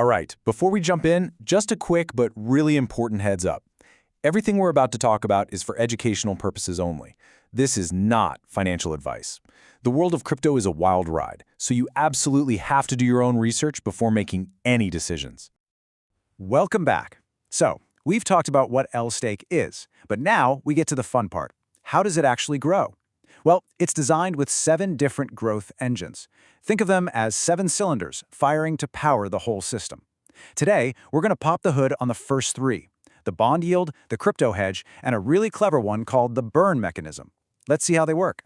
All right, before we jump in, just a quick but really important heads up. Everything we're about to talk about is for educational purposes only. This is not financial advice. The world of crypto is a wild ride, so you absolutely have to do your own research before making any decisions. Welcome back. So, we've talked about what LStake is, but now we get to the fun part. How does it actually grow? Well, it's designed with 7 different growth engines. Think of them as 7 cylinders firing to power the whole system. Today, we're going to pop the hood on the first 3: the bond yield, the crypto hedge, and a really clever one called the burn mechanism. Let's see how they work.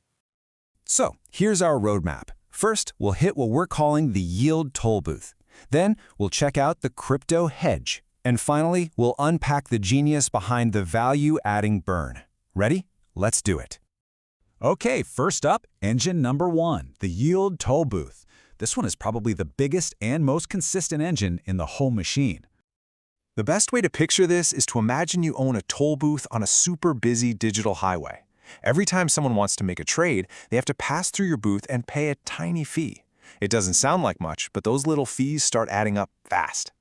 So, here's our roadmap. First, we'll hit what we're calling the yield toll booth. Then, we'll check out the crypto hedge. And finally, we'll unpack the genius behind the value-adding burn. Ready? Let's do it. Okay, first up, engine number 1, the yield toll booth. This one is probably the biggest and most consistent engine in the whole machine. The best way to picture this is to imagine you own a toll booth on a super busy digital highway. Every time someone wants to make a trade, they have to pass through your booth and pay a tiny fee. It doesn't sound like much, but those little fees start adding up fast.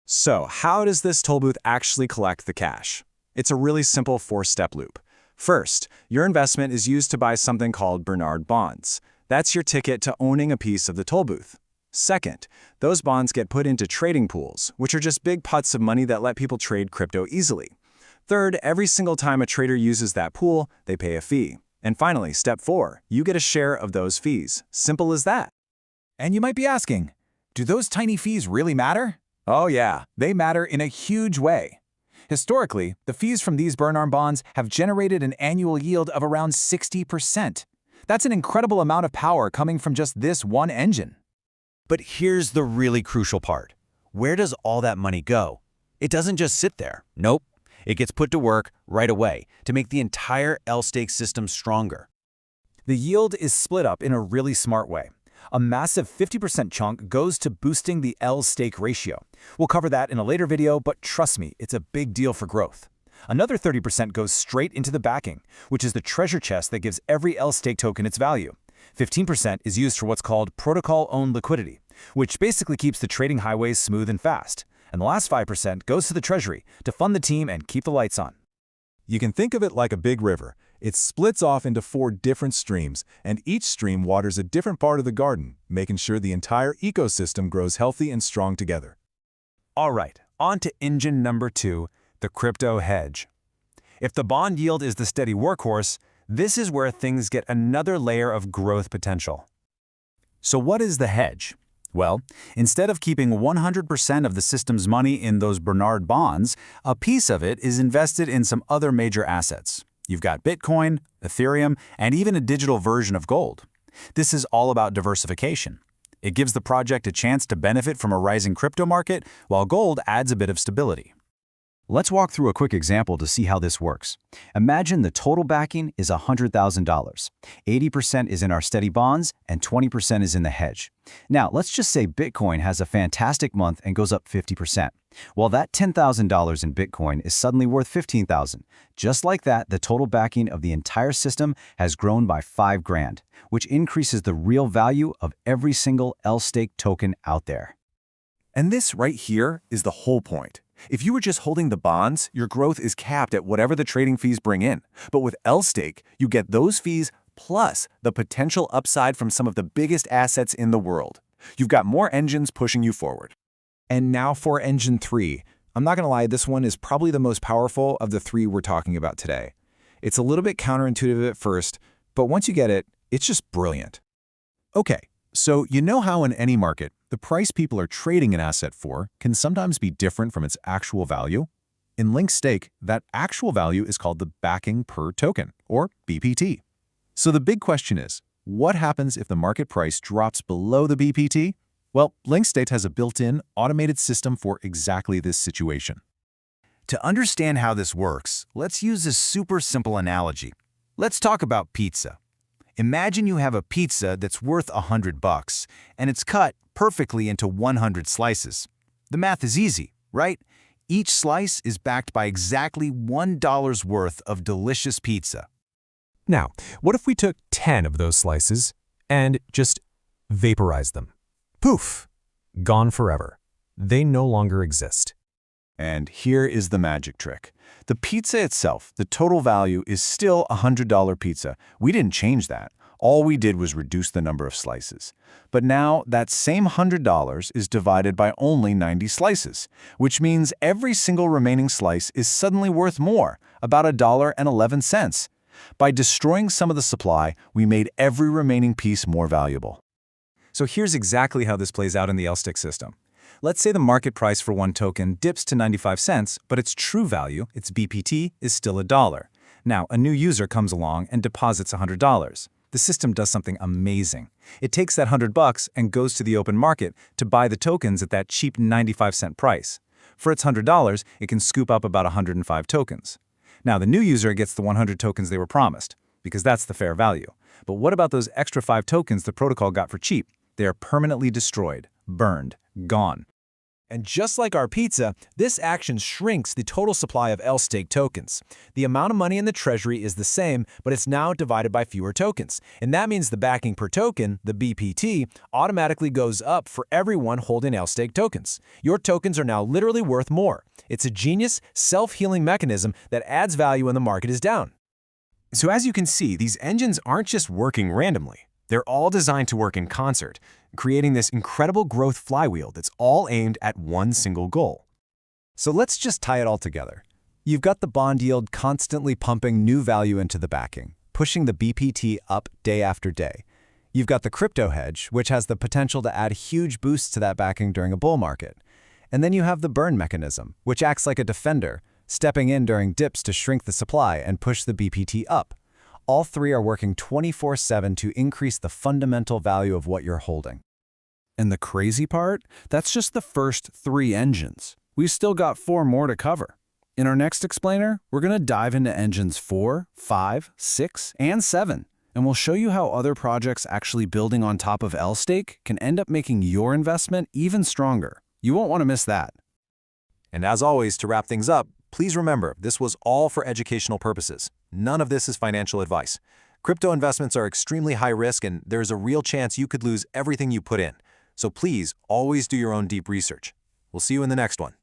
So, how does this toll booth actually collect the cash? It's a really simple 4-step loop. First, your investment is used to buy something called Bernard bonds. That's your ticket to owning a piece of the toll booth. Second, those bonds get put into trading pools, which are just big pots of money that let people trade crypto easily. Third, every single time a trader uses that pool, they pay a fee. And finally, step 4, you get a share of those fees. Simple as that. And you might be asking, do those tiny fees really matter? Oh yeah, they matter in a huge way. Historically, the fees from these Bernard bonds have generated an annual yield of around 60%. That's an incredible amount of power coming from just this one engine. But here's the really crucial part. Where does all that money go? It doesn't just sit there. Nope. It gets put to work right away to make the entire LStake system stronger. The yield is split up in a really smart way. A massive 50% chunk goes to boosting the LStake ratio. We'll cover that in a later video, but trust me, it's a big deal for growth. Another 30% goes straight into the backing, which is the treasure chest that gives every LStake token its value. 15% is used for what's called protocol-owned liquidity, which basically keeps the trading highways smooth and fast. And the last 5% goes to the Treasury to fund the team and keep the lights on. You can think of it like a big river. It splits off into 4 different streams, and each stream waters a different part of the garden, making sure the entire ecosystem grows healthy and strong together. All right, on to engine number 2, the crypto hedge. If the bond yield is the steady workhorse, this is where things get another layer of growth potential. So what is the hedge? Well, instead of keeping 100% of the system's money in those Bernard bonds, a piece of it is invested in some other major assets. You've got Bitcoin, Ethereum, and even a digital version of gold. This is all about diversification. It gives the project a chance to benefit from a rising crypto market, while gold adds a bit of stability. Let's walk through a quick example to see how this works. Imagine the total backing is $100,000. 80% is in our steady bonds and 20% is in the hedge. Now, let's just say Bitcoin has a fantastic month and goes up 50%. Well, that $10,000 in Bitcoin is suddenly worth $15,000. Just like that, the total backing of the entire system has grown by $5,000, which increases the real value of every single LStake token out there. And this right here is the whole point. If you were just holding the bonds, your growth is capped at whatever the trading fees bring in. But with LStake, you get those fees plus the potential upside from some of the biggest assets in the world. You've got more engines pushing you forward. And now for engine 3. I'm not going to lie, this one is probably the most powerful of the 3 we're talking about today. It's a little bit counterintuitive at first, but once you get it, it's just brilliant. Okay, so you know how in any market, the price people are trading an asset for can sometimes be different from its actual value? In LStake, that actual value is called the backing per token, or BPT. So the big question is, what happens if the market price drops below the BPT? Well, LStake has a built-in, automated system for exactly this situation. To understand how this works, let's use a super simple analogy. Let's talk about pizza. Imagine you have a pizza that's worth $100 and it's cut perfectly into 100 slices. The math is easy, right? Each slice is backed by exactly $1 worth of delicious pizza. Now, what if we took 10 of those slices and just vaporized them? Poof! Gone forever. They no longer exist. And here is the magic trick. The pizza itself, the total value, is still a $100 pizza. We didn't change that. All we did was reduce the number of slices. But now that same $100 is divided by only 90 slices, which means every single remaining slice is suddenly worth more, about $1.11. By destroying some of the supply, we made every remaining piece more valuable. So here's exactly how this plays out in the LStake system. Let's say the market price for one token dips to 95 cents, but its true value, its BPT, is still $1. Now, a new user comes along and deposits $100. The system does something amazing. It takes that $100 and goes to the open market to buy the tokens at that cheap 95-cent price. For its $100, it can scoop up about 105 tokens. Now, the new user gets the 100 tokens they were promised, because that's the fair value. But what about those extra 5 tokens the protocol got for cheap? They are permanently destroyed, burned, gone. And just like our pizza, this action shrinks the total supply of LStake tokens. The amount of money in the Treasury is the same, but it's now divided by fewer tokens. And that means the backing per token, the BPT, automatically goes up for everyone holding LStake tokens. Your tokens are now literally worth more. It's a genius, self-healing mechanism that adds value when the market is down. So as you can see, these engines aren't just working randomly. They're all designed to work in concert, creating this incredible growth flywheel that's all aimed at one single goal. So let's just tie it all together. You've got the bond yield constantly pumping new value into the backing, pushing the BPT up day after day. You've got the Crypto Hedge, which has the potential to add huge boosts to that backing during a bull market. And then you have the burn mechanism, which acts like a defender, stepping in during dips to shrink the supply and push the BPT up. All three are working 24/7 to increase the fundamental value of what you're holding. And the crazy part? That's just the first 3 engines. We've still got 4 more to cover. In our next explainer, we're going to dive into engines 4, 5, 6, and 7, and we'll show you how other projects actually building on top of LStake can end up making your investment even stronger. You won't want to miss that. And as always, to wrap things up, please remember, this was all for educational purposes. None of this is financial advice. Crypto investments are extremely high risk, and there's a real chance you could lose everything you put in. So please, always do your own deep research. We'll see you in the next one.